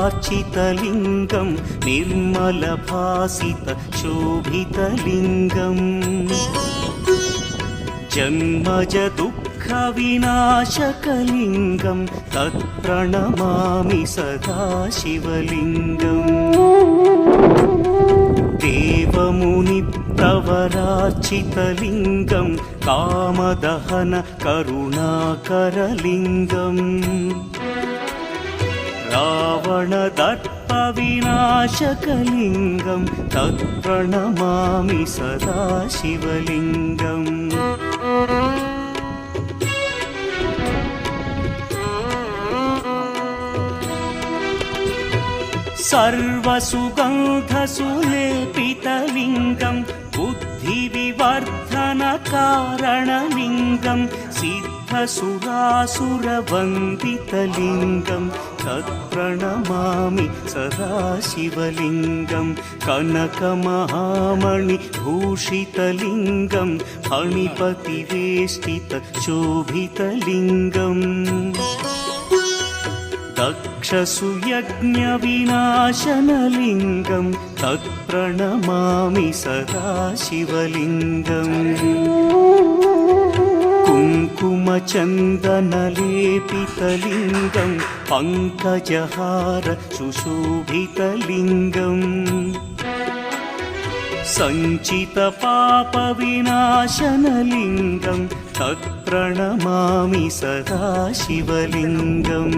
सुरगुरुसुरवरपूजितलिङ्गं निर्मलभासितशोभितलिङ्गम् जन्मज दुःखविनाशकलिङ्गं तत्प्रणमामि सदा शिवलिङ्गम् देवमुनिप्रवरार्चितलिङ्गं कामदहन करुणाकरलिङ्गम् रावणदर्पविनाशकलिङ्गं तत्प्रणमामि सदा शिवलिङ्गम् सर्वसुगन्धसुलेपितलिङ्गं बुद्धिविवर्धनकारणलिङ्गं सिद्धसुरासुरवन्दितलिङ्गं तत्प्रणमामि सदा शिवलिङ्गं कनकमहामणिभूषितलिङ्गं फणिपतिवेष्टितशोभितलिङ्गम् दक्षसुयज्ञविनाशनलिङ्गं तत्प्रणमामि सदा शिवलिङ्गम् कुङ्कुमचन्दनलेपितलिङ्गं पङ्कजहार सुशोभितलिङ्गम् सञ्चितपापविनाशनलिङ्गं तत्प्रणमामि सदा शिवलिङ्गम्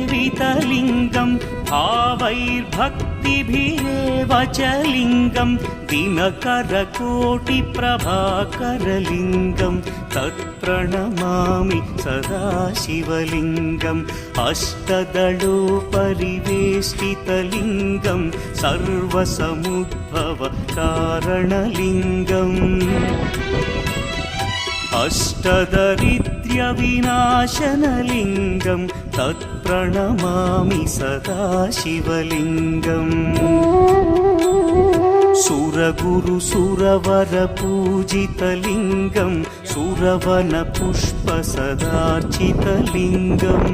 देवगणार्चितसेवितलिङ्गं भावैर्भक्तिभिरेव च लिङ्गं दिनकरकोटिप्रभाकरलिङ्गं तत्प्रणमामि सदा शिवलिङ्गम् अष्टदलोपरिवेष्टितलिङ्गं सर्वसमुद्भवकारणलिङ्गम् अष्टदरिद्र्यविनाशनलिङ्गं तत्प्रणमामि सदा शिवलिङ्गम् सुरगुरुसुरवरपूजितलिङ्गं सुरवनपुष्पसदार्चितलिङ्गम्